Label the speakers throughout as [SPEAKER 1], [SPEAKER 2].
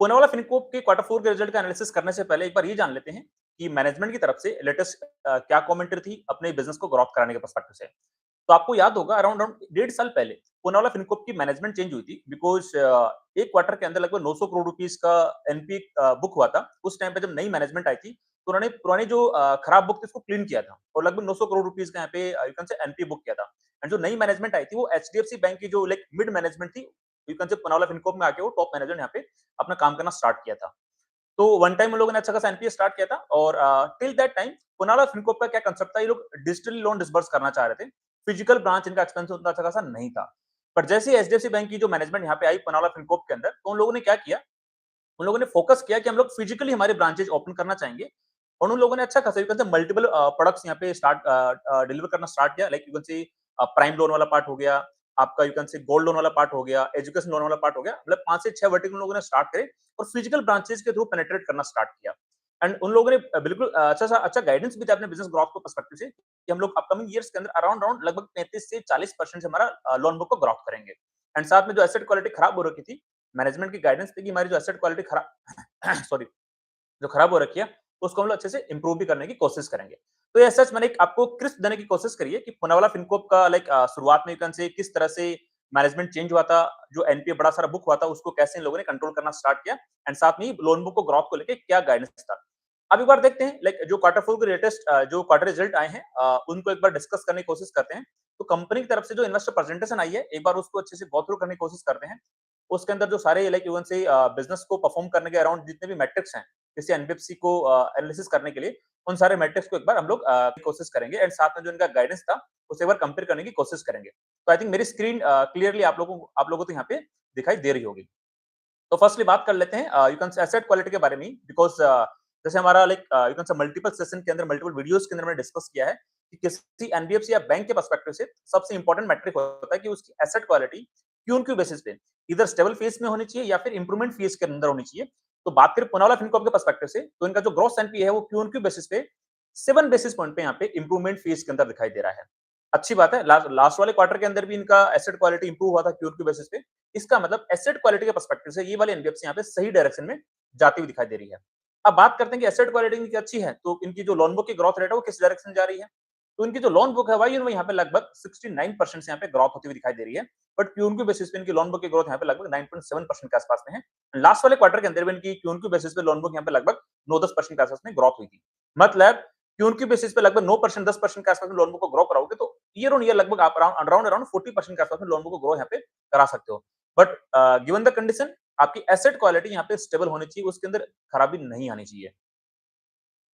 [SPEAKER 1] पूनावाला फिनकोप के क्वार्टर 4 के रिजल्ट का एनालिसिस करने से पहले एक बार ये जान लेते हैं कि मैनेजमेंट की तरफ से लेटेस्ट क्या कमेंटरी थी अपने बिजनेस को ग्रोथ कराने के पर्सपेक्टिव से। तो आपको याद होगा अराउंड अराउंड 1.5 साल पहले पूनावाला फिनकोप की मैनेजमेंट चेंज हुई थी बिकॉज़ एक क्वार्टर के अंदर लगभग 900 करोड़ रुपीस का एनपी बुक हुआ था। उस टाइम पे जब नई मैनेजमेंट आई थी, तो उन्होंने पुरानी जो खराब बुक थी उसको क्लीन किया था और लगभग 900 करोड़ रुपीस का यहाँ पे यू कैन से एनपी बुक किया था। एंड जो नई मैनेजमेंट आई थी वो एचडीएफसी बैंक की जो लाइक मिड मैनेजमेंट थी, यू कैन से पूनावाला फिनकोप में आके वो टॉप मैनेजर यहाँ पे अपना काम करना स्टार्ट किया था। तो वन टाइम उन लोगों ने अच्छा खासा एनपीए स्टार्ट किया था और टिल दैट टाइम पुनावाला फिनकोप का क्या कांसेप्ट था, ये लोग डिजिटली लोन डिसबर्स करना चाह रहे थे। फिजिकल ब्रांच इनका एक्सपेंसिव उतना अच्छा खासा नहीं था। पर जैसे ही एचडीएफसी बैंक की जो मैनेजमेंट यहाँ पे आई पुनावाला फिनकोप के अंदर, तो उन लोगों ने क्या किया, उन लोगों ने फोकस किया कि हम लोग फिजिकली हमारे ब्रांचेज ओपन करना चाहेंगे और उन लोगों ने अच्छा खासा यू कैन से मल्टीपल प्रोडक्ट्स यहाँ पे स्टार्ट डिलीवर करना स्टार्ट किया। लाइक यू कैन से प्राइम लोन वाला पार्ट हो गया, आपका यू कैन से गोल्ड लोन वाला पार्ट हो गया, एजुकेशन लोन वाला पार्ट हो गया। मतलब 5 से 6 वर्टिकल लोगों ने स्टार्ट करे और फिजिकल ब्रांचेज के थ्रू पेनिट्रेट करना स्टार्ट किया। एंड उन लोगों ने बिल्कुल अच्छा गाइडेंस भी दिया अपने बिजनेस ग्रोथ को पर्सपेक्टिव से कि हम लोग अपकमिंग ईयर्स के अंदर अराउंड अराउंड लगभग 35 से 40% से हमारा लोन बुक को ग्रोथ करेंगे। एंड साथ में जो एसेट क्वालिटी खराब हो रखी थी, मैनेजमेंट की गाइडेंस थी कि हमारी जो एसेट क्वालिटी खराब सॉरी जो खराब हो रखी है, उसको हम लोग अच्छे से इम्प्रूव भी करने की कोशिश करेंगे। तो एज़ सच मैंने एक आपको क्रिस्प देने की कोशिश करी है कि पूनावाला फिनकोप का लाइक शुरुआत में यू कैन से किस तरह से मैनेजमेंट चेंज हुआ था, जो एनपीए बड़ा सारा बुक हुआ था, उसको कैसे इन लोगों ने कंट्रोल करना स्टार्ट किया एंड साथ में ही लोन बुक को ग्रोथ को लेके क्या गाइडेंस था। अब एक बार देखते हैं लाइक जो क्वार्टर 4 के लेटेस्ट जो क्वार्टर रिजल्ट आए हैं, उनको एक बार डिस्कस करने की कोशिश करते हैं। तो कंपनी की तरफ से जो इन्वेस्टर प्रेजेंटेशन आई है, एक बार उसको अच्छे से गो थ्रू करने की कोशिश करते हैं। उसके अंदर जो सारे लाइक इवन से बिजनेस को परफॉर्म करने के अराउंड जितने भी मैट्रिक्स हैं, किसी एनबीएफसी को एनालिसिस करने के लिए, उन सारे मैट्रिक्स को एक बार हम लोग कोशिश करेंगे एंड साथ में जो इनका गाइडेंस था, उसे एक बार कंपेयर करने की कोशिश करेंगे। तो आई थिंक मेरी स्क्रीन क्लियरली आप लोगों को तो यहाँ पे दिखाई दे रही होगी। तो फर्स्टली बात कर लेते हैं यू कैन से एसेट क्वालिटी के बारे में बिकॉज़ जैसे हमारा लाइक यू कैन से मल्टीपल सेशन के अंदर मल्टीपल वीडियोस के अंदर मैंने डिस्कस किया है कि किसी एनबीएफसी या बैंक के पर्सपेक्टिव से सबसे इंपॉर्टेंट मैट्रिक होता है कि उसकी asset quality Q on Q basis पे इधर स्टेबल फेज में होनी चाहिए या फिर इंप्रूवमेंट फेज के अंदर होनी चाहिए। तो बात करें पूनावाला फिनकॉर्प के पर्सपेक्टिव से, तो इनका जो ग्रॉस एनपीए है वो क्यू ऑन क्यू बेसिस पे 7 बेसिस पॉइंट पे यहाँ पे इंप्रूवमेंट फेज के अंदर दिखाई दे रहा है। अच्छी बात है, लास्ट वाले क्वार्टर के अंदर भी इनका एसेट क्वालिटी इंप्रूव हुआ था क्यू ऑन क्यू बेसिस पे। इसका मतलब एसेट क्वालिटी के पर्सपेक्टिव से ये वाली एनबीएफसी यहाँ पे सही डायरेक्शन में जाती हुई दिखाई दे रही है। अब बात करते हैं कि एसेट क्वालिटी इनकी अच्छी है, तो इनकी जो लोन बुक की ग्रोथ रेट है वो किस डायरेक्शन में जा रही है। तो इनकी जो लोन बुक है वही यहाँ पे लगभग 69% से यहाँ पे ग्रोथ होती हुई दिखाई दे रही है। बट क्यूनक्यू बेसिस पे इनकी लोन बुक की ग्रोथ यहाँ पे लगभग 9.7% के आसपास में है। लास्ट वाले क्वार्टर के अंदर भी इनकी क्यूनक्यू बेसिस पे लोन बुक यहाँ पे लगभग 9-10% के आसपास में ग्रोथ हुई थी। मतलब क्यूनक्यू बेसिस पे लगभग 9% 10% के आसपास में लोन बुक को ग्रो कराओगे तो ईयर ऑन ईयर लगभग आप अराउंड अराउंड 40% के आसपास में लोन बुक को ग्रो यहाँ पे करा सकते हो। बट गिवन द कंडीशन आपकी एसेट क्वालिटी यहाँ पे स्टेबल होनी चाहिए, उसके अंदर खराबी नहीं आनी चाहिए।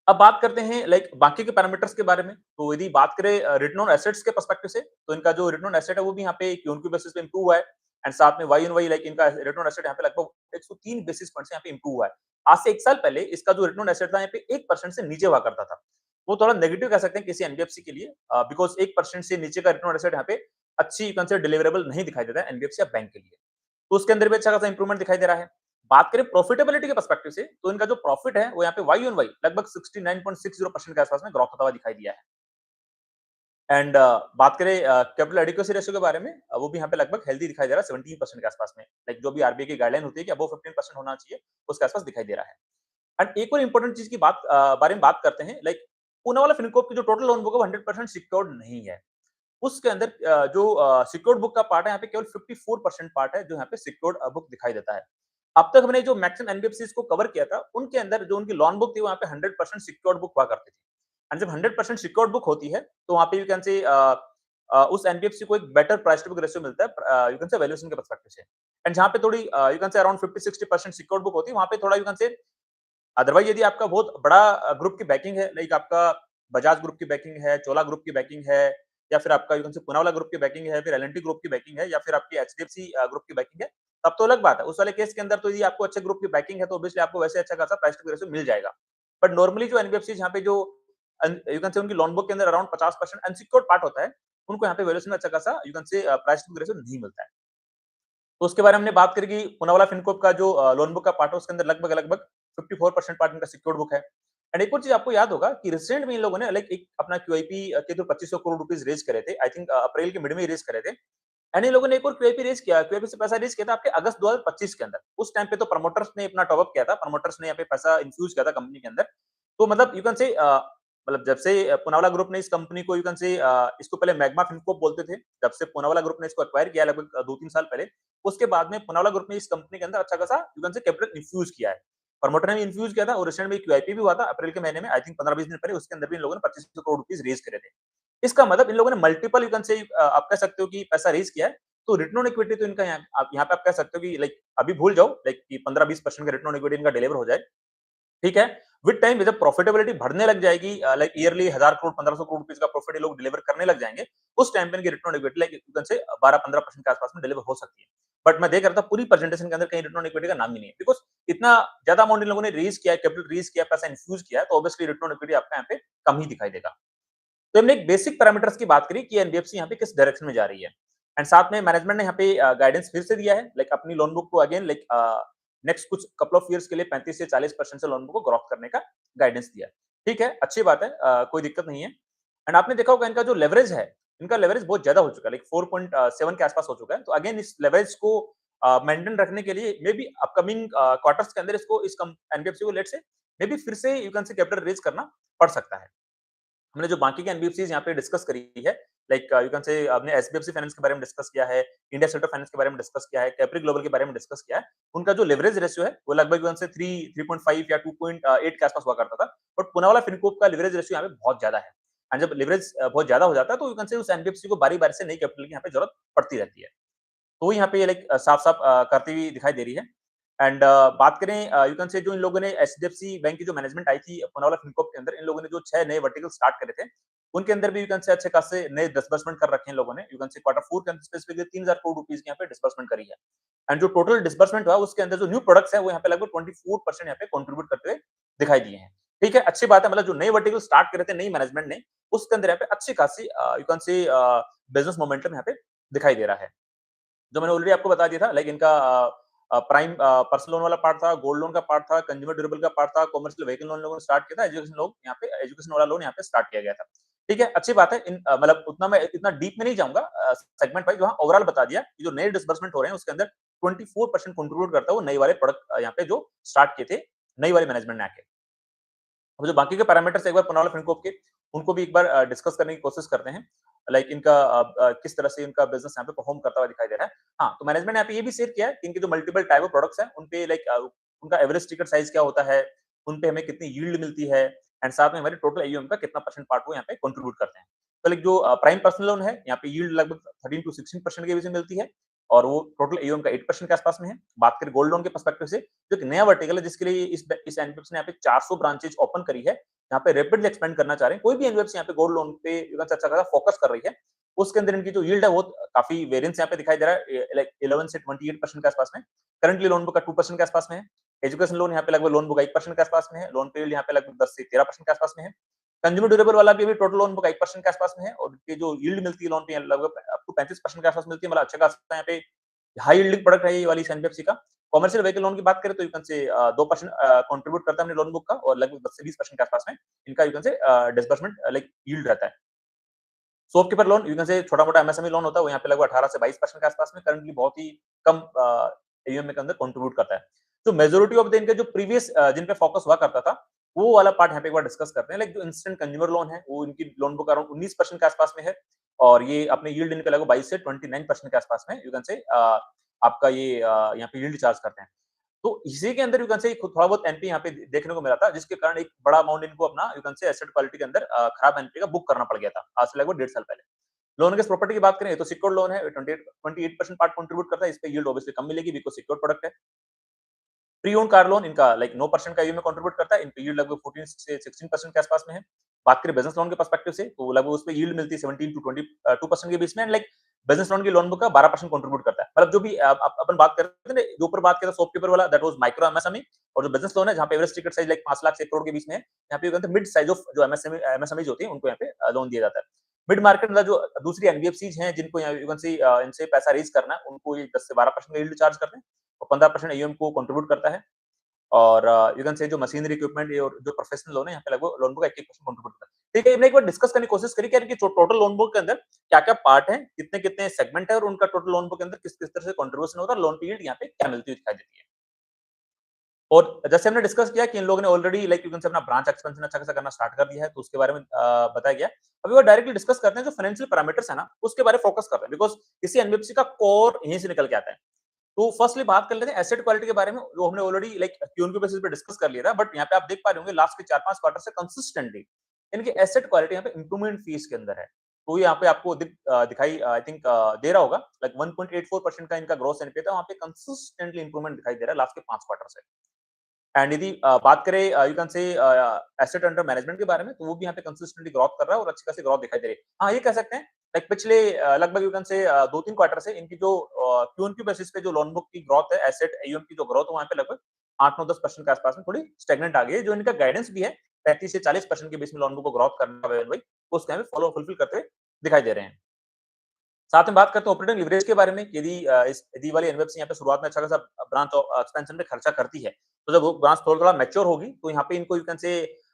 [SPEAKER 1] अब बात करते हैं लाइक बाकी के पैरामीटर्स के बारे में। तो यदि बात करें रिटर्न ऑन एसेट्स के पर्सपेक्टिव से, तो इनका जो रिटर्न ऑन एसेट है वो भी यहाँ पे क्यू बेसिस पे इंप्रूव हुआ है एंड साथ में वाई ऑन वाई लाइक इनका रिटर्न ऑन एसेट यहाँ पे लगभग 103 बेसिस पॉइंट से यहाँ पे इंप्रूव हुआ है। आज से 1 साल पहले इसका जो रिटर्न ऑन एसेट था यहाँ पे 1% से नीचे हुआ करता था। वो थोड़ा नेगेटिव कह सकते हैं किसी एनबीएफसी के लिए, बिकॉज़ 1% से नीचे का रिटर्न ऑन एसेट यहाँ पे अच्छी कंसिडर डिलीवरेबल नहीं दिखाई देता है एनबीएफसी या बैंक के लिए। तो उसके अंदर भी अच्छा खासा इंप्रूवमेंट दिखाई दे रहा है। बात करें प्रॉफिटेबिलिटी के पर्सपेक्टिव से, तो इनका जो प्रॉफिट है वो यहाँ पे वाई ऑन वाई लगभग 69.60% के आसपास में ग्रोथ होता हुआ दिखाई दिया है। एंड बात करें कैपिटल एडिक्वेसी रेशियो के बारे में, वो भी यहाँ पे लगभग हेल्दी दिखाई दे रहा है 17% के आसपास में। लाइक जो भी आरबीआई की गाइडलाइन होती है कि अबव 15% होना चाहिए, उसके आसपास दिखाई दे रहा है। एंड एक और इंपॉर्टेंट चीज की बारे में बात करते हैं, लाइक पूनावाला फिनकॉर्प की जो टोटल लोन बुक है वो 100% सिक्योर्ड नहीं है। उसके अंदर जो सिक्योर्ड बुक का पार्ट है यहाँ पे केवल 54% पार्ट है जो यहाँ पे सिक्योर्ड बुक दिखाई देता है। अब तक हमने जो मैक्सिमम एनबीएफसीज को कवर किया था, उनके अंदर जो उनकी लोन बुक थी वहाँ पे 100% सिक्योर्ड बुक हुआ करती थी। एंड जब 100% सिक्योर्ड बुक होती है, तो वहाँ पे यू कैन से उस एनबीएफसी को एक better price to book ratio मिलता है, यू कैन से वैल्यूएशन के पर्सपेक्टिव से। एंड जहाँ पे थोड़ी you can say around 50-60% secured book होती है, वहाँ पे थोड़ा यू कैन से अदरवाइज यदि आपका बहुत बड़ा ग्रुप की बैकिंग है, लाइक आपका बजाज ग्रुप की बैकिंग है, चोला ग्रुप की बैकिंग है, या फिर आपका यू कैन से पूनावाला ग्रुप की बैकिंग है, फिर एल&टी ग्रुप की बैकिंग है, या फिर आपकी एचडीएफसी ग्रुप की बैकिंग है, तब तो अलग बात है। उस वाले केस के अंदर तो यदि आपको अच्छे ग्रुप की बैकिंग है, तो ऑब्वियसली आपको वैसे अच्छा खासा प्राइस टू रेशियो मिल जाएगा। बट नॉर्मली जो एनबीएफसी यहाँ पे जो यू कैन से उनकी लोन बुक के अंदर अराउंड 50% अनसिक्योर्ड पार्ट होता है, उनको यहाँ पे वैल्यूएशन में अच्छा खासा you can say price to ratio नहीं मिलता है। तो उसके बारे में हमने बात करी कि पूनावाला फिनकॉर्प का जो लोन बुक का पार्ट है उसके अंदर लगभग 54% पार्ट इनका सिक्योर्ड बुक है। एंड एक और चीज आपको याद होगा कि रिसेंट में इन लोगों ने लाइक एक अपना क्यूआईपी के थ्रू 2500 करोड़ रुपीस रेज करे थे। आई थिंक अप्रैल के मिड में ही रेज करे थे। एंड इन लोगों ने एक और क्यूआईपी रेज़ किया, क्यूआईपी से पैसा रेज़ किया था आपके अगस्त 2025 के अंदर। उस टाइम पे तो प्रमोटर्स ने अपना टॉप अप किया था, प्रमोटर्स ने यहाँ पे पैसा इन्फ्यूज़ किया था कंपनी के अंदर। तो मतलब यू कैन से मतलब जब से पूनावाला ग्रुप ने इस कंपनी को यू कैन से इसको पहले मैग्मा फिनकॉर्प बोलते थे। जब से पूनावाला ग्रुप ने इसको एक्वायर किया लगभग 2-3 साल पहले, उसके बाद में पूनावाला ग्रुप ने इस कंपनी के अंदर अच्छा खासा you can say capital infuse किया है। प्रमोटर ने भी इन्फ्यूज़ किया था और रिसेंट में क्यूआईपी भी हुआ था अप्रैल के महीने में आई थिंक 15-20 दिन पहले उसके अंदर भी इन लोगों ने 2500 करोड़ रुपीज़ रेज़ करे थे। इसका मतलब इन लोगों ने मल्टीपल यू कैन से आप कह सकते हो कि पैसा रेज़ किया है, तो रिटर्न ऑन इक्विटी तो इनका यहाँ पे आप कह सकते हो कि लाइक अभी भूल जाओ लाइक कि 15-20% का रिटर्न ऑन इक्विटी इनका डिलीवर हो जाए, ठीक है? विद टाइम जब प्रॉफिटेबिलिटी बढ़ने लग जाएगी like yearly 1000 crore 1500 crore rupees का प्रॉफिट ये लोग डिलीवर करने लग जाएँगे, उस टाइम पे इनकी return on equity like you can से 12-15% के आस-पास में डिलीवर हो सकती है। बट मैं देख रहा था पूरी प्रेजेंटेशन के अंदर कहीं रिटर्न ऑन इक्विटी का नाम ही नहीं है बिकॉज़ इतना ज़्यादा अमाउंट इन लोगों ने रेज़ किया है, कैपिटल रेज़ किया है, पैसा इन्फ्यूज़ किया है, तो ऑब्वियसली रिटर्न ऑन इक्विटी आपको यहाँ पे कम ही दिखाई देगा। तो हमने एक बेसिक पैरामीटर्स की बात करी कि एनबीएफसी यहाँ पे किस डायरेक्शन में जा रही है एंड साथ में मैनेजमेंट ने यहाँ पे गाइडेंस फिर से दिया है लाइक अपनी लोन बुक को अगेन लाइक नेक्स्ट कुछ कपल ऑफ इयर्स के लिए 35 से 40% से लोन बुक को ग्रोथ करने का गाइडेंस दिया है। ठीक है, अच्छी बात है, कोई दिक्कत नहीं है। एंड आपने देखा होगा इनका जो लेवरेज है, इनका लेवरेज बहुत ज्यादा हो चुका है, लाइक 4.7 के आसपास हो चुका है। तो अगेन इस लेवरेज को मेंटेन रखने के लिए मे बी अपकमिंग क्वार्टर्स के अंदर इसको इस एनबीएफसी को लेट से मे बी फिर से you can say capital raise करना पड़ सकता है। हमने जो बाकी के एनबीएफसीज यहाँ पे डिस्कस करी है लाइक यू कैन से आपने एसबीएफसी फाइनेंस के बारे में डिस्कस किया है, इंडिया सेक्टर फाइनेंस के बारे में डिस्कस किया है, कैप्री ग्लोबल के बारे में डिस्कस किया है। उनका जो लेवरेज रेशियो है वो लगभग यू कैन से 3.5 या 2.8 के आसपास हुआ करता था, बट पुनावाला फिनकोप का लेवरेज रेशियो यहाँ पे बहुत ज्यादा है। एंड जब लेवरेज बहुत ज्यादा हो जाता है तो यू कैन से उस एनबीएफसी को बारी बारी से नई कैपिटल की यहाँ पे जरूरत पड़ती रहती है। तो यहाँ पे ये लाइक साफ-साफ करती हुई दिखाई दे रही है। एंड बात करें यू कैन से जो इन लोगों ने एचडीएफसी बैंक की जो मैनेजमेंट आई थी पुनावाला फिनकॉर्प के अंदर, इन लोगों ने जो 6 नए वर्टिकल स्टार्ट करे थे, उनके अंदर भी यू कैन से अच्छे खासे नए डिसबर्समेंट कर रखे हैं लोगों ने। यू कैन से क्वार्टर 4 के अंदर स्पेसिफिकली 3000 करोड़ रुपीस की यहाँ पे डिसबर्समेंट करी है। एंड जो टोटल डिसबर्समेंट हुआ उसके अंदर जो न्यू प्रोडक्ट्स है वो यहाँ पे लगभग 24% यहाँ पे कंट्रीब्यूट करते हुए दिखाई दिए हैं। ठीक है, अच्छी बात है, मतलब जो नए वर्टिकल स्टार्ट करे थे नई मैनेजमेंट ने, उसके अंदर यहाँ पे अच्छी खासी यू कैन से बिजनेस मोमेंटम यहाँ पे दिखाई दे रहा है। जो मैंने ऑलरेडी आपको बता दिया था लाइक इनका प्राइम पर्सनल लोन वाला पार्ट था, गोल्ड लोन का पार्ट था, कंज्यूमर ड्यूरेबल का पार्ट था, कमर्शियल व्हीकल लोन लोगों ने स्टार्ट किया था, एजुकेशन लोन यहाँ पे एजुकेशन वाला लोन यहाँ पे स्टार्ट किया गया था। ठीक है, अच्छी बात है। मतलब उतना मैं इतना डीप में नहीं जाऊंगा सेगमेंट वाइज, वहाँ ओवरऑल बता दिया कि जो नए डिसबर्समेंट हो रहे हैं उसके अंदर 24% कंट्रीब्यूट करता है वो नए वाले प्रोडक्ट यहाँ पे जो स्टार्ट किए थे नई वाली मैनेजमेंट ने आके। अब जो बाकी के पैरामीटर्स एक बार पुनावाला फिनकॉर्प के, उनको भी एक बार डिस्कस करने की कोशिश करते हैं। लाइक इनका किस तरह से इनका बिज़नेस यहाँ पे परफॉर्म करता हुआ दिखाई दे रहा है। हाँ, तो मैनेजमेंट ने यहाँ पे ये भी शेयर किया है कि इनके जो मल्टीपल टाइप ऑफ प्रोडक्ट्स हैं, उनपे लाइक उनका एवरेज टिकट साइज़ क्या होता है, उनपे हमें कितनी यील्ड मिलती है एंड साथ में हमारे टोटल एयूएम का कितना परसेंट पार्ट वो यहाँ पे कंट्रीब्यूट करते हैं। तो लाइक जो प्राइम पर्सनल लोन है, यहाँ पे यील्ड लगभग 13 टू 16% के बीच में मिलती है और वो टोटल एयूएम का 8% के आसपास में है। बात करें गोल्ड लोन के पर्सपेक्टिव से, जो एक नया वर्टिकल है जिसके लिए इस एनबीएफसी ने यहाँ पे 400 ब्रांचेज ओपन करी है, यहाँ पे रैपिडली एक्सपेंड करना चाह रहे हैं। कोई भी एनबीएफसी यहाँ पे गोल्ड लोन पे अच्छा खासा फोकस कर रही है। उसके अंदर इनकी जो यील्ड है वो काफी वेरिएंस यहाँ पे दिखाई दे रहा है, लाइक 11 से 28% के आसपास में। करंटली लोन बुक का 2% के आसपास में है। एजुकेशन लोन यहाँ पे लगभग लोन बुक 1% के आसपास में है। लोन पे यील्ड यहाँ पे लगभग 10 से 13% के आसपास में है। कंज्यूमर ड्यूरेबल वाला भी अभी टोटल लोन बुक 1% के आसपास में है और ये जो यील्ड मिलती है लोन पे लगभग अप टू 35% के आसपास मिलती है। मतलब अच्छा खासा यहाँ पे हाई यील्डिंग प्रोडक्ट है ये वाली एनबीएफसी का। कमर्शियल व्हीकल लोन की बात करें तो यू कैन से 2% कंट्रीब्यूट करता है अपने लोन बुक का और लगभग 10 से 20% के आसपास में इनका यू कैन से डिसबर्समेंट लाइक यील्ड रहता है। शॉपकीपर लोन यू कैन से छोटा-मोटा एमएसएमई लोन होता है, वो यहाँ पे लगभग 18 से 22% के आसपास में करंटली बहुत ही कम एयूएम के अंदर कंट्रीब्यूट करता है। तो मेजॉरिटी ऑफ द इनके जो प्रीवियस जिन पे फोकस हुआ करता था, वो वाला पार्ट यहाँ पे एक बार डिस्कस करते हैं। लाइक जो इंस्टेंट कंज्यूमर लोन है, वो इनकी लोन बुक अराउंड 19% के आसपास में है और ये अपने यील्ड इनका लगभग 22 से 29% के आसपास में यू कैन से आपका ये यहाँ पे यील्ड चार्ज करते हैं। तो इसी के अंदर यू कैन से थोड़ा बहुत एनपी यहाँ पे देखने को मिला था, जिसके कारण एक बड़ा अमाउंट इनको अपना यू कैन से एसेट क्वालिटी के अंदर खराब एनपी का बुक करना पड़ गया था, आज से लगभग 1.5 साल पहले। लोन अगेंस्ट प्रॉपर्टी की बात करें तो सिक्योर्ड लोन है, 28% पार्ट कंट्रीब्यूट करता है, इस पे यील्ड ऑब्वियसली कम मिलेगी बिकॉज़ सिक्योर्ड प्रोडक्ट है। प्री ओन्ड कार लोन इनका लाइक 9% का ईएमआई में कंट्रीब्यूट करता है, इन पे यील्ड लगभग 14 से 16% के आसपास में है। बात करें बिजनेस लोन के पर्सपेक्टिव से तो लगभग उसपे यील्ड मिलती है 17 टू 22% के बीच में एंड लाइक बिजनेस लोन की लोन बुक का 12% कंट्रीब्यूट करता है। मतलब जो भी अपन बात कर रहे थे ना, जो ऊपर बात किया था शॉपकीपर वाला, दैट वाज माइक्रो एमएसएमई और जो बिजनेस लोन है जहाँ पे average ticket size like 5 lakh से 1 करोड़ के बीच में है, यहाँ पे यू कैन से मिड साइज ऑफ जो एमएसएमईज होती है उनको यहाँ पे लोन दिया जाता है। मिड मार्केट मतलब जो दूसरी एनबीएफसीज हैं जिनको यहाँ यू कैन से इनसे पैसा रेज़ करना है, उनको ये 10 से 12% का यील्ड चार्ज करते हैं और 15% एयूएम को कंट्रीब्यूट करता है। और यू कैन से जो मशीनरी इक्विपमेंट और जो प्रोफेशनल लोन है यहाँ पे लगभग लोन बुक 81% कंट्रीब्यूट करता है। ठीक है, हमने एक बार डिस्कस करने की कोशिश करी कि यार कि टोटल लोन बुक के अंदर क्या-क्या पार्ट है, कितने-कितने सेगमेंट है और उनका टोटल लोन बुक के अंदर किस-किस तरह से कंट्रीब्यूशन होता है और लोन पीरियड यहाँ पे क्या मिलती हुई दिखाई देती है। और जैसे हमने डिस्कस किया कि इन लोगों ने ऑलरेडी लाइक यू कैन से अपना ब्रांच एक्सपेंशन अच्छा खासा करना स्टार्ट कर दिया है, तो उसके बारे में बताया गया। अभी वो डायरेक्टली डिस्कस करते हैं जो फाइनेंशियल पैरामीटर्स है ना, उसके बारे में फोकस कर रहे हैं बिकॉज़ किसी एनबीएफसी का कोर यहीं से निकल के आता है। तो फर्स्टली बात कर लेते हैं एसेट क्वालिटी के बारे में, जो हमने ऑलरेडी लाइक क्यू बेसिस पे डिस्कस कर लिया था, बट यहाँ पे आप देख पा रहे होंगे लास्ट के 4-5 क्वार्टर से कंसिस्टेंटली इनकी एसेट क्वालिटी यहाँ पे इंप्रूवमेंट फीस के अंदर है। तो यहाँ पे आपको दिखाई आई थिंक दे रहा होगा लाइक 1.84% का इनका ग्रॉस एनपीए था, वहाँ पे कंसिस्टेंटली इंप्रूवमेंट दिखाई दे रहा है लास्ट के 5 क्वार्टर से। एंड यदि बात करें यू कैन से एसेट अंडर मैनेजमेंट के बारे में, तो वो भी यहाँ पे कंसिस्टेंटली ग्रोथ कर रहा है और अच्छी खासी ग्रोथ दिखाई दे रही है। हाँ, ये कह सकते हैं लाइक पिछले लगभग यू कैन से 2-3 क्वार्टर से इनकी जो क्यू बेसिस पे जो लोन बुक की ग्रोथ है, एसेट एयूएम की जो ग्रोथ है, वहाँ पे लगभग 8-9-10% के आसपास में थोड़ी स्टैग्नेंट आ गई है। जो इनका गाइडेंस भी है 35 से 40% के बीच में लोन बुक को ग्रोथ करना है भाई, उसको यहाँ पे फुलफिल करते हुए दिखाई दे रहे हैं। साथ में बात करते हैं ऑपरेटिंग लिवरेज के बारे में। यदि वाली एनबीएफसी यहाँ पे शुरुआत में अच्छा खासा ब्रांच एक्सपेंशन पे खर्चा करती है, तो जब वो ब्रांच थोड़ा-थोड़ा मैच्योर होगी, तो यहाँ पे इनको यू कैन से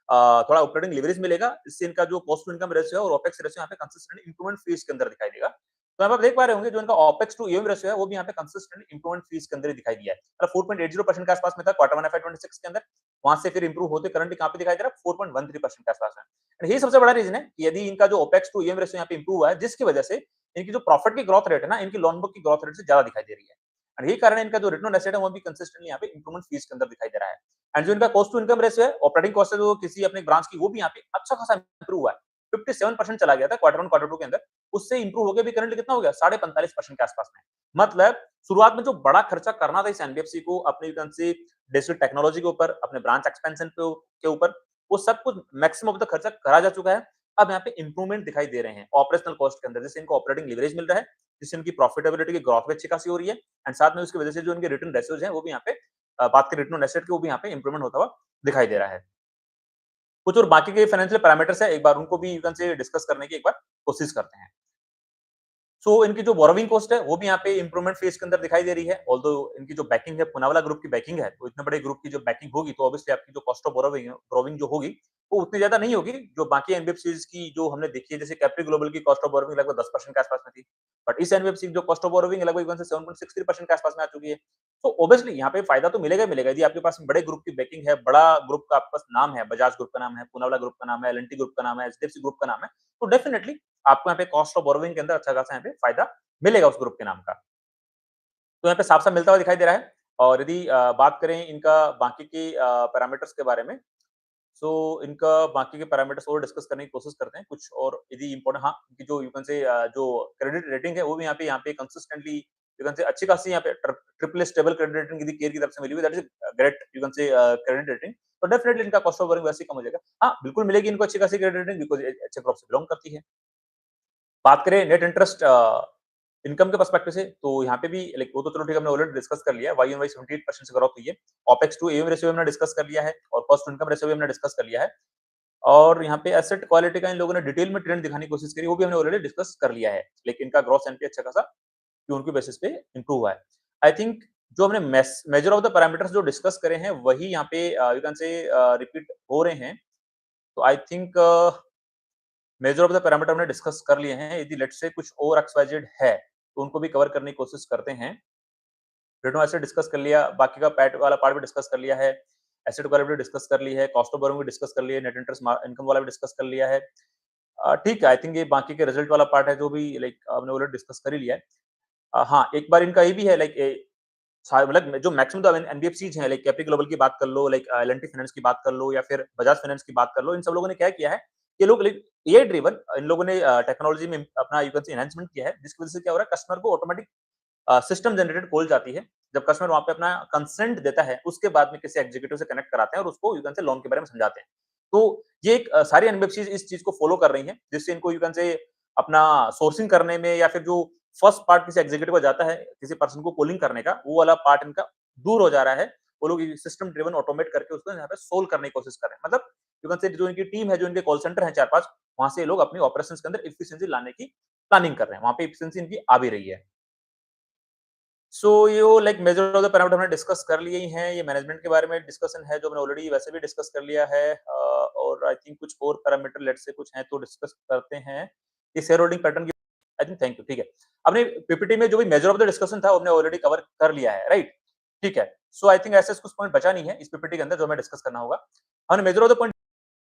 [SPEAKER 1] थोड़ा ऑपरेटिंग लिवरेज मिलेगा। इससे इनका जो कॉस्ट टू इनकम रेशियो है और ओपेक्स रेशियो यहाँ पे कंसिस्टेंटली इंप्रूवमेंट फीस के अंदर दिखाई देगा। तो यहाँ पे आप देख पा रहे होंगे जो इनका ओपेक्स टू ईएम रेशियो है, वो भी यहाँ पे कंसिस्टेंटली इंप्रूवमेंट फीस के अंदर ही दिखाई दिया है। मतलब 4.80% के आसपास में था क्वार्टर 1 एफआई 26 के अंदर, वहाँ से फिर इंप्रूव होते करंटली कहाँ पे दिखाई दे रहा है 4.13% के आसपास में। एंड यही सबसे बड़ा रीजन है कि यदि इनका जो ओपेक्स टू ईएम रेशियो यहाँ पे इंप्रूव हुआ है, जिसकी वजह से इनकी जो प्रॉफिट की ग्रोथ रेट है ना, इनकी लोन बुक की ग्रोथ रेट से ज्यादा दिखाई दे रही है। एंड यही कारण है इनका जो रिटर्न ऑन एसेट है वो भी कंसिस्टेंटली यहाँ पे इंप्रूवमेंट फीस के अंदर दिखाई दे रहा है। एंड जो इनका कॉस्ट टू इनकम रेशियो है, ऑपरेटिंग कॉस्ट है जो किसी अपने ब्रांच की, वो भी यहाँ पे अच्छा खासा इंप्रूव हुआ है। 57% चला गया था क्वार्टर 1 क्वार्टर 2 के अंदर, उससे इंप्रूव हो गया भी करंटली कितना हो गया 45.5% के आसपास में। मतलब शुरुआत में जो बड़ा खर्चा करना था इस एनबीएफसी को अपनी डिजिटल टेक्नोलॉजी के ऊपर, अपने ब्रांच एक्सपेंशन के ऊपर, वो सब कुछ मैक्सिमम अब तक खर्चा करा जा चुका है। अब यहाँ पे इंप्रूवमेंट दिखाई दे रहे हैं ऑपरेशनल कॉस्ट के अंदर, जिससे इनको ऑपरेटिंग लिवरेज मिल रहा है, जिससे इनकी प्रॉफिटेबिलिटी की ग्रोथ भी अच्छी खासी हो रही है। एंड साथ में उसकी वजह से जो इनके रिटर्न रेशियोज हैं वो भी यहाँ पे बात करें रिटर्न ऑन एसेट की, वो भी यहाँ पे इंप्रूवमेंट होता हुआ दिखाई दे रहा है। कुछ और बाकी के फाइनेंशियल पैरामीटर्स है, एक बार उनको भी यू कैन से डिस्कस करने की एक बार कोशिश करते हैं। सो इनकी जो बोरोविंग कॉस्ट है वो भी यहाँ पे इंप्रूवमेंट फेज के अंदर दिखाई दे रही है। ऑल्दो इनकी जो बैकिंग है पूनावाला ग्रुप की बैकिंग है, तो इतने बड़े ग्रुप की जो बैकिंग होगी तो ऑब्वियसली आपकी जो कॉस्ट ऑफ बोरोविंग जो होगी वो उतनी ज्यादा नहीं होगी जो बाकी एनबीएफसीज की जो हमने देखी है। जैसे कैप्री ग्लोबल की कॉस्ट ऑफ बोरोविंग लगभग 10% के आसपास में थी, बट इस एनबीएफसी की जो कॉस्ट ऑफ बोरोविंग लगभग 7.63% के आसपास में आ चुकी है। तो ऑब्वियसली यहाँ पे फायदा तो मिलेगा ही मिलेगा यदि आपके पास बड़े ग्रुप की बैकिंग है, बड़ा ग्रुप का आपके पास नाम है, बजाज ग्रुप का नाम है, पूनावाला ग्रुप का नाम है, एल ग्रुप का नाम है, एचडीएफसी ग्रुप का नाम है, तो डेफिनेटली आपको यहाँ पे कॉस्ट ऑफ बोरोविंग के अंदर अच्छा खासा यहाँ पे फायदा मिलेगा उस ग्रुप के नाम का। तो यहाँ पे साफ-साफ मिलता हुआ दिखाई दे रहा है। और यदि बात करें इनका बाकी के पैरामीटर्स के बारे में, सो इनका बाकी के पैरामीटर्स और डिस्कस करने की कोशिश करते हैं। कुछ और यदि इम्पोर्टेंट, हाँ, इनकी जो यू कैन से जो क्रेडिट रेटिंग है वो भी यहाँ पे कंसिस्टेंटली यू कैन से अच्छी खासी यहाँ पे ट्रिपल स्टेबल क्रेडिट रेटिंग यदि केयर की तरफ से मिली हुई, that is great you can से क्रेडिट रेटिंग। तो डेफिनिटली इनका कॉस्ट ऑफ बोरोइंग वैसे ही कम हो जाएगा। हाँ, बिल्कुल मिलेगी इनको अच्छी खासी क्रेडिट रेटिंग बिकॉज़ ये अच्छे ग्रुप से बिलॉन्ग करती है। बात करें नेट इंटरेस्ट इनकम के पर्सपेक्टिव से, तो यहाँ पे भी लाइक वो तो चलो ठीक है, हमने ऑलरेडी डिस्कस कर लिया है। वाई ऑन वाई 78% से ग्रोथ हुई है। ओपेक्स टू एएम रेशियो हमने डिस्कस कर लिया है और कॉस्ट टू इनकम रेशियो भी हमने डिस्कस कर लिया है। और यहाँ पे एसेट क्वालिटी का इन लोगों ने डिटेल में ट्रेंड दिखाने की कोशिश करी, वो भी हमने ऑलरेडी डिस्कस कर लिया है। लेकिन इनका ग्रॉस एनपीए अच्छा खासा क्यू ऑन क्यू बेसिस पे इंप्रूव हुआ है। आई थिंक जो हमने मेजर ऑफ द पैरामीटर्स जो डिस्कस करे हैं वही यहाँ पे यू कैन से रिपीट हो रहे हैं। तो I think major of the parameter हमने डिस्कस कर लिए हैं। यदि लेट्स से कुछ और एक्सवाइजेड है तो उनको भी कवर करने की कोशिश करते हैं। रिटर्न एसेट डिस्कस कर लिया, बाकी का पैट वाला पार्ट भी डिस्कस कर लिया है, एसेट क्वालिटी भी डिस्कस कर ली है, कॉस्ट ऑफ बोरोइंग भी डिस्कस कर लिया है, नेट इंटरेस्ट इनकम वाला भी डिस्कस कर लिया है। ठीक है, आई थिंक ये बाकी के रिजल्ट वाला पार्ट है जो भी लाइक हमने ऑलरेडी डिस्कस कर ही लिया है। हाँ, एक बार इनका ये भी है लाइक मतलब जो मैक्सिमम तो एनबीएफसीज हैं, लाइक कैप्री ग्लोबल की बात कर लो, लाइक एल&टी फाइनेंस की बात कर लो या फिर बजाज फाइनेंस की बात कर लो, इन सब लोगों ने क्या किया है, ये लोग लाइक एआई ड्रिवन इन लोगों ने टेक्नोलॉजी में अपना यू कैन से एनहांसमेंट किया है, जिसकी वजह से क्या हो रहा है, कस्टमर को ऑटोमेटिक सिस्टम जनरेटेड कॉल जाती है। जब कस्टमर वहाँ पे अपना कंसेंट देता है, उसके बाद में किसी एग्जीक्यूटिव से कनेक्ट कराते हैं और उसको यू कैन से लोन के बारे में समझाते हैं। तो ये एक सारी एनबीएफसीज इस चीज को फॉलो कर रही हैं, जिससे इनको यू कैन से अपना सोर्सिंग करने में या फिर जो फर्स्ट पार्ट किसी एग्जीक्यूटिव को जाता है, किसी पर्सन को कॉलिंग करने का, वो वाला पार्ट इनका दूर हो जा रहा है। वो लोग सिस्टम ड्रिवन ऑटोमेट करके उसको यहाँ पे सोल्व करने की कोशिश कर रहे हैं। मतलब यू कैन से जो इनकी टीम है, जो इनके कॉल सेंटर है 4-5, वहाँ से ये लोग अपनी ऑपरेशंस के अंदर एफिशिएंसी लाने की प्लानिंग कर रहे हैं। वहाँ पे एफिशिएंसी इनकी आ भी रही है। So yo like major of the parameter हमने डिस्कस कर लिए ही हैं। ये मैनेजमेंट के बारे में डिस्कशन है जो मैंने ऑलरेडी वैसे भी डिस्कस कर लिया है और आई थिंक कुछ और पैरामीटर लेट्स से कुछ हैं तो डिस्कस करते हैं। ये शेयर होल्डिंग पैटर्न की आई थिंक थैंक यू ठीक है। हमने पीपीटी में जो भी मेजर ऑफ द डिस्कशन था वो हमने ऑलरेडी कवर कर लिया है, राइट? ठीक है। सो आई थिंक ऐसा कुछ पॉइंट बचा नहीं है इस पीपीटी के अंदर जो हमें डिस्कस करना होगा। हमने मेजर ऑफ द पॉइंट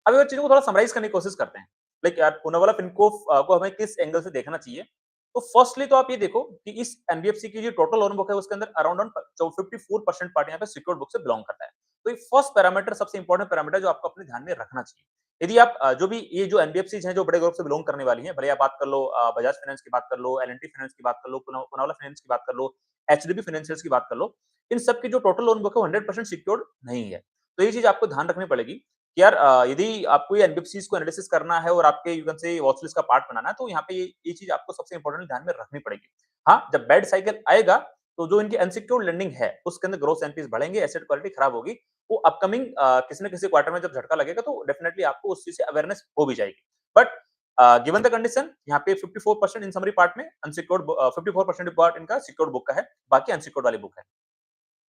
[SPEAKER 1] अब इस चीज़ों को थोड़ा समराइज़ करने की कोशिश करते हैं। लाइक यार पूनावाला फिनकोफ को हमें किस एंगल से देखना चाहिए? तो फर्स्टली तो आप ये देखो कि इस एनबीएफसी की जो टोटल लोन बुक है उसके अंदर अराउंड ऑन जो 54% पार्ट यहाँ पे सिक्योर्ड बुक से बिलॉन्ग करता है। तो ये फर्स्ट पैरामीटर सबसे इंपॉर्टेंट पैरामीटर जो आपको अपने ध्यान में रखना चाहिए। यदि आप जो भी ये जो एनबीएफसीज़ हैं जो बड़े ग्रुप से बिलॉन्ग करने वाली हैं, भले आप बात कर लो बजाज फाइनेंस की बात कर लो, एल&टी फाइनेंस की बात कर लो, पूनावाला फाइनेंस की बात कर लो, एचडीबी फाइनेंशियल्स की बात कर लो, इन सब की जो टोटल लोन बुक है वो 100% सिक्योर्ड नहीं है। तो ये चीज़ आपको ध्यान रखनी पड़ेगी कि यार यदि आपको ये एनबीएफसीज़ को एनालिसिस करना है और आपके यू कैन से वॉच लिस्ट का पार्ट बनाना है, तो यहाँ पे ये चीज़ आपको सबसे इंपॉर्टेंट ध्यान में रखनी पड़ेगी। हाँ, जब बैड साइकिल आएगा, तो जो इनकी अनसिक्योर्ड लेंडिंग है, उसके अंदर ग्रोथ एनपीएस बढ़ेंगे, एसेट क्वालिटी खराब होगी। वो अपकमिंग किसी न किसी क्वार्टर में जब झटका लगेगा, तो डेफिनिटली आपको उस चीज़ से अवेयरनेस हो भी जाएगी। बट गिवन द कंडीशन यहाँ पे 54% इन समरी पार्ट में अनसिक्योर्ड 54% पार्ट इनका सिक्योर्ड बुक का है, बाकी अनसिक्योर्ड वाली बुक है।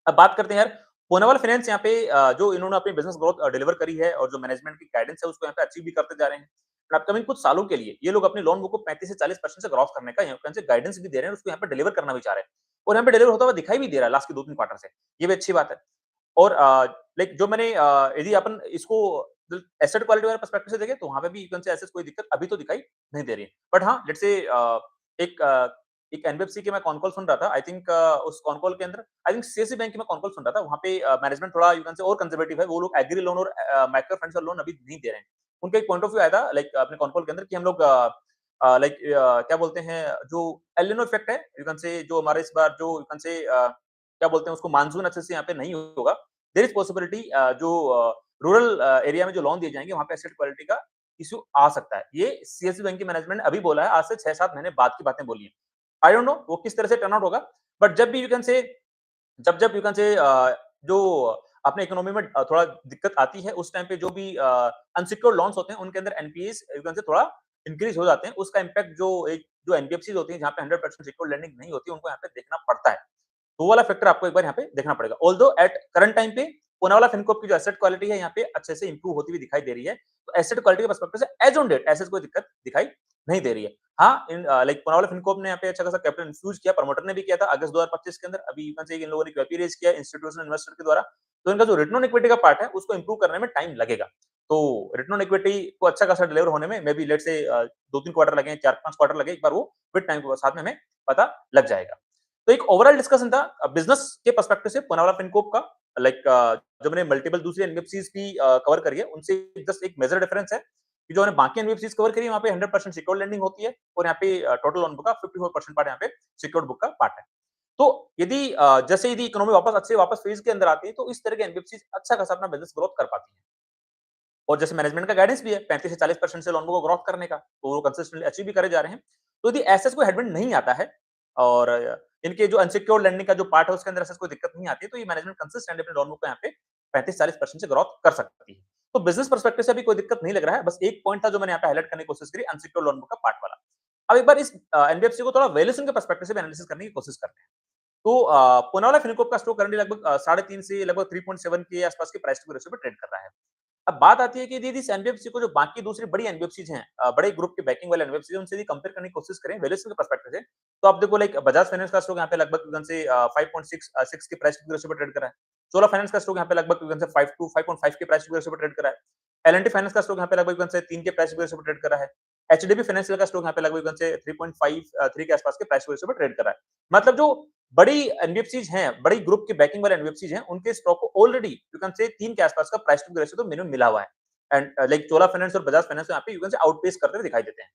[SPEAKER 1] अब बात करते हैं यार पूनावाला फाइनेंस यहाँ पे जो इन्होंने अपनी बिज़नेस ग्रोथ डिलीवर करी है और जो मैनेजमेंट की गाइडेंस है उसको यहाँ पे अचीव भी करते जा रहे हैं। और अपकमिंग कुछ सालों के लिए ये लोग अपनी लोन बुक को 35 से 40% से क्रॉस करने का यहाँ पे गाइडेंस भी दे रहे हैं, उसको यहाँ पे डिलीवर करना भी चाह रहे हैं। और यहाँ पे डिलीवर होता हुआ दिखाई भी दे रहा है लास्ट के 2-3 क्वार्टर से। ये भी अच्छी बात है। और लाइक जो मैंने यदि अपन इसको एसेट क्वालिटी वाले पर्सपेक्टिव से देखें तो वहाँ पे भी यू कैन से ऐसे कोई दिक्कत अभी तो दिखाई नहीं दे रही है। बट हाँ, लेट्स से एक एक एनबीएफसी की मैं कॉन कॉल सुन रहा था। आई थिंक उस कॉन कॉल के अंदर आई थिंक सीएसबी बैंक की मैं कॉन कॉल सुन रहा था। वहाँ पे मैनेजमेंट थोड़ा यू कैन से और कंजर्वेटिव है। वो लोग एग्री लोन और माइक्रो फाइनेंशियल लोन अभी नहीं दे रहे हैं। उनका एक पॉइंट ऑफ व्यू आया था लाइक अपने कॉन कॉल के अंदर कि हम लोग लाइक क्या बोलते हैं जो एल निनो इफेक्ट है यू कैन से जो हमारे इस बार जो यू कैन से क्या बोलते हैं उसको मानसून अच्छे से यहाँ पे नहीं होगा। देयर इज पॉसिबिलिटी जो रूरल एरिया में जो लोन दिए जाएँगे वहाँ पे एसेट क्वालिटी का इश्यू आ सकता है। ये सीएसबी बैंक की मैनेजमेंट ने अभी बोला है, आज से 6-7 महीने बाद की बातें बोली हैं। आई डोंट नो वो किस तरह से टर्न आउट होगा, बट जब भी यू कैन से जब-जब यू कैन से जो अपने इकोनॉमी में थोड़ा दिक्कत आती है, उस टाइम पे जो भी अनसिक्योर्ड लोन्स होते हैं, उनके अंदर एनपीएस यू कैन से थोड़ा इंक्रीज़ हो जाते हैं। उसका इम्पैक्ट जो एनबीएफसीज़ होती हैं, जहाँ पे 100% सिक्योर्ड लेंडिंग नहीं होती, उनको यहाँ पे देखना पड़ता है। तो वो वाला फैक्टर आपको एक बार यहाँ पे देखना पड़ेगा। ऑल्दो एट करंट टाइम पे पूनावाला फिनकॉर्प की जो एसेट क्वालिटी है यहाँ पे अच्छे से इंप्रूव होती हुई दिखाई दे रही है। तो एसेट क्वालिटी के पर्सपेक्टिव से एज़ ऑन डेट ऐसे कोई दिक्कत दिखाई नहीं दे रही है। हाँ, इन लाइक पूनावाला फिनकॉर्प ने यहाँ पे अच्छा खासा कैपिटल इन्फ्यूज़ किया, प्रमोटर ने भी किया था अगस्त 2025 के अंदर। अभी यू कैन से इन लोगों ने क्यूआईपी रेज़ किया इंस्टीट्यूशनल इन्वेस्टर के द्वारा। तो इनका जो रिटर्न ऑन इक्विटी का पार्ट है, उसको इंप्रूव करने में टाइम लगेगा। तो रिटर्न ऑन इक्विटी को अच्छा खासा डिलीवर होने में मेबी लेट्स से 2-3 क्वार्टर लगें, 4-5 क्वार्टर लगे, एक बार वो विद टाइम के साथ में हमें पता लग जाएगा। तो एक ओवरऑल डिस्कशन था बिजनेस के पर्सपेक्टिव से पूनावाला फिनकॉर्प का लाइक जो मैंने मल्टीपल दूसरी एनबीएफसीज भी कवर करी है उनसे जस्ट एक मेजर डिफरेंस है कि जो हमने बाकी एनबीएफसीज कवर करी है वहाँ पे 100% सिक्योर्ड लेंडिंग होती है और यहाँ पे टोटल लोन बुक का 54% पार्ट यहाँ पे सिक्योर्ड बुक का पार्ट है। तो यदि जैसे यदि इकोनॉमी वापस अच्छे वापस फेज के अंदर आती है तो इस तरह के एनबीएफसीज अच्छा खासा अपना बिजनेस ग्रोथ कर पाती है। और जैसे मैनेजमेंट का गाइडेंस भी है 35 से 40% से लोन को ग्रोथ करने का, तो वो कंसिस्टेंटली अचीव भी करे जा रहे हैं। तो यदि ऐसा कोई हेडविंड नहीं आता है और इनके जो अनसिक्योर्ड लेंडिंग का जो पार्ट है उसके अंदर ऐसा कोई दिक्कत नहीं आती है, तो ये मैनेजमेंट कंसिस्टेंटली अपने लोन बुक को यहाँ पे 35-40% से ग्रोथ कर सकती है। तो बिज़नेस पर्सपेक्टिव से अभी कोई दिक्कत नहीं लग रहा है, बस एक पॉइंट था जो मैंने यहाँ पे हाइलाइट करने की कोशिश करी अनसिक्योर्ड लोन बुक का पार्ट वाला। अब एक बार इस एनबीएफसी को थोड़ा वैल्यूएशन के पर्सपेक्टिव से भी एनालिसिस करने की कोशिश करते हैं। तो पूनावाला फिनकॉर्प का स्टॉक करंटली लगभग 3.5 से लगभग 3.7 के आसपास के प्राइस टू रेशियो पे ट्रेड कर रहा है। अब बात आती है कि यदि इस एनबीएफसी को जो बाकी दूसरी बड़ी एनबीएफसीज हैं बड़े ग्रुप के बैकिंग वाले एनबीएफसी उनसे यदि कंपेयर करने की कोशिश करें वैल्यूएशन के पर्सपेक्टिव से, तो आप देखो लाइक बजाज फाइनेंस का स्टॉक यहाँ पे लगभग गगन से 5.6 के प्राइस टू रेशियो पे ट्रेड कर रहा है। चोला फाइनेंस का स्टॉक यहाँ पे लगभग गगन से 5 टू 5.5 के प्राइस टू रेशियो पे ट्रेड कर रहा है। एल&टी फाइनेंस का स्टॉक यहाँ पे लगभग गगन से 3 के प्राइस टू रेशियो पे ट्रेड कर रहा है। एचडीबी फाइनेंशियल का स्टॉक यहाँ पे लगभग गगन से 3.5 3 के आसपास के प्राइस टू रेशियो पे ट्रेड कर रहा है। मतलब जो बड़ी एनबीएफसीज हैं, बड़ी ग्रुप के बैकिंग वाले एनबीएफसीज हैं, उनके स्टॉक को ऑलरेडी यू कैन से 3 के आसपास का प्राइस टू रेशियो तो मिनिमम मिला हुआ है। एंड लाइक चोला फाइनेंस और बजाज फाइनेंस यहाँ पे यू कैन से आउटपेस करते हुए दिखाई देते हैं।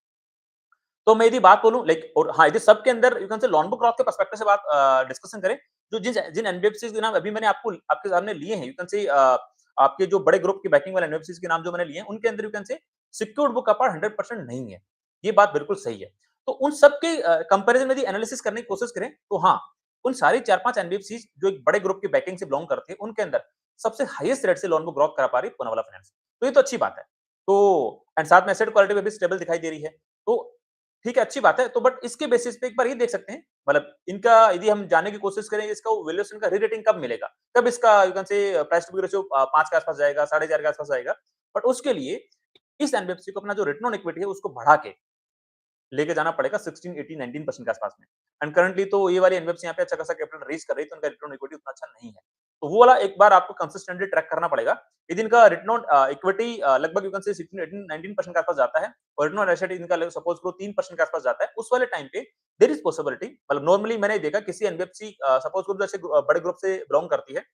[SPEAKER 1] तो मैं यदि बात बोलूँ लाइक और हाँ, यदि सबके अंदर यू कैन से लोन बुक ग्रोथ के पर्सपेक्टिव से बात डिस्कशन करें, जो जिन एनबीएफसीज के नाम अभी मैंने आपके सामने लिए हैं, यू कैन से आपके जो बड़े ग्रुप के बैकिंग वाले एनबीएफसीज के नाम जो मैंने लिए हैं, उनके अंदर यू कैन से सिक्योर्ड बुक का पार्ट 100% नहीं है। ये बात बिल्कुल सही है। तो उन सब के कंपैरिजन में यदि एनालिसिस करने की कोशिश करें, तो हाँ, उन सारी 4-5 एनबीएफसीज जो एक बड़े ग्रुप के बैकिंग से बिलॉन्ग करते हैं, उनके अंदर सबसे हाईएस्ट रेट से लोन बुक ग्रोथ करा पा रही है पूनावाला फाइनेंस। तो ये तो अच्छी बात है। तो एंड साथ में एसेट क्वालिटी में भी स्टेबल दिखाई दे रही है। तो ठीक है, अच्छी बात है। तो बट इसके बेसिस पे एक बार ये देख सकते हैं, मतलब इनका यदि हम जानने की कोशिश करें, इसका वैल्यूएशन का री-रेटिंग कब मिलेगा? कब इसका you can say price to book ratio 5 के आस-पास जाएगा, 4.5 के आस-पास जाएगा। बट उसके लिए इस एनबीएफसी को अपना जो रिटर्न ऑन इक्विटी है, उसको बढ़ा के लेके जाना पड़ेगा 16, 18, 19% के आस-पास में। एंड करंटली तो ये वाली एनबीएफसी यहाँ पे अच्छा खासा कैपिटल रेज़ कर रही है, तो उनका रिटर्न ऑन इक्विटी उतना अच्छा नहीं है। तो वो वाला एक बार आपको कंसिस्टेंटली ट्रैक करना पड़ेगा। यदि इनका रिटर्न ऑन इक्विटी लगभग यू कैन से 16, 18, 19% के आस-पास जाता है और रिटर्न ऑन एसेट इनका सपोज़ करो 3% के आस-पास जाता है, उस वाले टाइम पे देयर इज़ पॉसिबिलिटी, मतलब नॉर्मली मैंने देखा किसी एनबीएफसी सपोज़ करो जैसे बड़े ग्रुप से बिलॉन्ग करती है,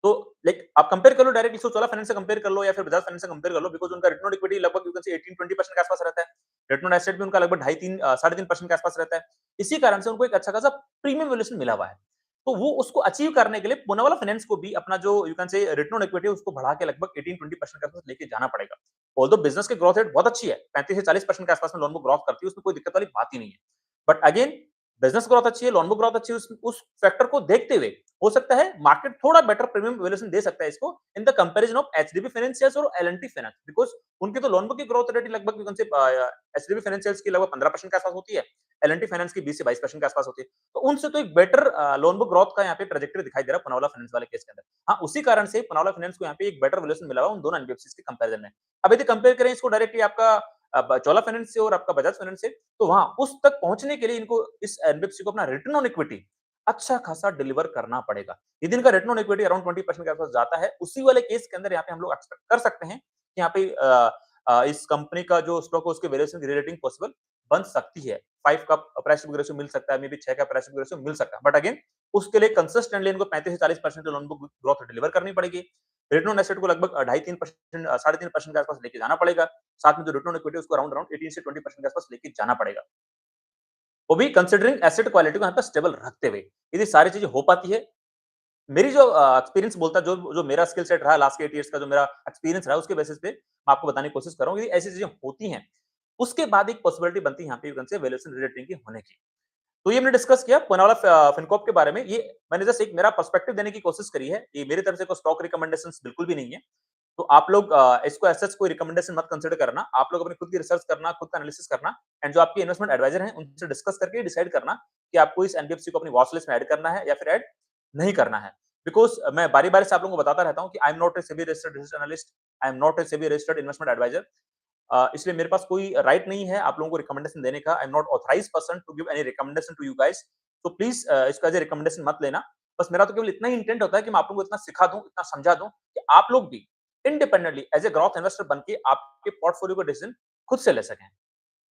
[SPEAKER 1] तो लाइक आप कंपेयर कर लो डायरेक्टली, इसको चोला फाइनेंस से कंपेयर कर लो या फिर बजाज फाइनेंस से कंपेयर कर लो, बिकॉज़ उनका रिटर्न ऑन इक्विटी लगभग यू कैन से 18-20% के आस-पास रहता है। रिटर्न ऑन एसेट भी उनका लगभग ढाई 3 साढ़े 3% के आस-पास रहता है। इसी कारण से उनको एक अच्छा खासा प्रीमियम वैल्यूएशन मिला हुआ है। तो वो उसको अचीव करने के लिए पूनावाला फाइनेंस को भी अपना जो यू कैन से रिटर्न ऑन इक्विटी है उसको बढ़ा के लगभग 18-20% के आस-पास लेके जाना पड़ेगा। ऑल्दो बिज़नेस की ग्रोथ रेट बहुत अच्छी है, 35 से 40% के आस-पास में लोन बुक ग्रोथ करती है, उसमें कोई दिक्कत वाली बात ही नहीं है। बट अगेन बिज़नेस ग्रोथ अच्छी है, लोन बुक ग्रोथ अच्छी है, उस फैक्टर को देखते हुए हो सकता है मार्केट थोड़ा बेटर प्रीमियम वैल्यूएशन दे सकता है इसको in the comparison of HDB financials और एल&टी फाइनेंस, बिकॉज़ उनकी तो लोन बुक की ग्रोथ रेट लगभग यू कैन से एचडीबी फाइनेंशियल्स की लगभग 15% के आसपास होती है, एल&टी फाइनेंस की 20 से 22% के आसपास होती है। तो उनसे तो एक बेटर लोन बुक ग्रोथ का यहाँ पे ट्रैजेक्टरी दिखाई दे रहा है पुनावाला फाइनेंस वाले केस के अंदर। हाँ, उसी कारण से पुनावाला फाइनेंस को यहाँ पे एक बेटर वैल्यूएशन मिला हुआ है उन दोनों एनबीएफसीज के कंपैरिजन में। अब यदि कंपेयर करें इसको डायरेक्टली आपका चोला फाइनेंस से और आपका बजाज फाइनेंस से, तो वहाँ उस तक पहुँचने के लिए इनको इस एनबीएफसी को अपना रिटर्न ऑन इक्विटी अच्छा खासा डिलीवर करना पड़ेगा। यदि इनका रिटर्न ऑन इक्विटी अराउंड 20% के आसपास जाता है, उसी वाले केस के अंदर यहाँ पे हम लोग एक्सपेक्ट कर सकते हैं कि यहाँ पे इस कंपनी का जो स्टॉक है उसके वैल्यूएशन की री-रेटिंग पॉसिबल बन सकती है। 5 का प्राइस टू बुक रेशियो मिल सकता है, मे बी 6 का प्राइस टू बुक रेशियो मिल सकता है। बट अगेन उसके लिए कंसिस्टेंटली इनको 35 से 40% लोन बुक ग्रोथ डिलीवर करनी पड़ेगी। रिटर्न ऑन एसेट को लगभग ढाई 3% साढ़े 3% के आसपास लेके जाना पड़ेगा। साथ में जो रिटर्न ऑन इक्विटी उसको अराउंड अराउंड 18 से 20% के आसपास लेके जाना पड़ेगा। वो भी कंसिडरिंग एसेट क्वालिटी को यहाँ पे स्टेबल रखते हुए। यदि सारी चीज़ें हो पाती है, मेरी जो एक्सपीरियंस बोलता है, जो जो मेरा स्किल सेट रहा है लास्ट के 8 इयर्स का जो मेरा एक्सपीरियंस रहा है, उसके बेसिस पे मैं आपको बताने की कोशिश कर रहा हूँ, यदि ऐसी चीज़ें होती हैं, उसके बाद एक पॉसिबिलिटी बनती है यहाँ पे यू कैन से वैल्यूएशन री-रेटिंग की होने की। तो ये हमने डिस्कस किया पुनावाला फिनकॉर्प के बारे में। ये मैंने जस्ट एक मेरा पर्सपेक्टिव देने की कोशिश करी है। ये मेरी तरफ से कोई स्टॉक रिकमेंडेशंस बिल्कुल भी नहीं है। तो आप लोग इसको एज़ सच कोई रिकमेंडेशन मत कंसीडर करना। आप लोग अपनी खुद की रिसर्च करना, खुद का एनालिसिस करना एंड जो आपके इन्वेस्टमेंट एडवाइज़र हैं, उनसे डिस्कस करके डिसाइड करना कि आपको इस एनबीएफसी को अपनी वॉच लिस्ट में ऐड करना है या फिर ऐड नहीं करना है। बिकॉज़ मैं बारी-बारी से आप लोगों को बताता रहता हूँ कि I am not a SEBI registered research analyst, I am not a SEBI registered investment adviser. इसलिए मेरे पास कोई राइट नहीं है आप लोगों को रिकमेंडेशन देने का। I am not authorised person to give any recommendation to you guys. तो प्लीज़ इसको एज़ अ रिकमेंडेशन मत लेना। बस मेरा तो केवल इतना ही इंटेंट होता है कि मैं आप लोगों को इतना सिखा दूँ, इतना समझा दूँ कि आप लोग भी independently as a growth investor बन के आपके पोर्टफोलियो का डिसीजन खुद से ले सकें।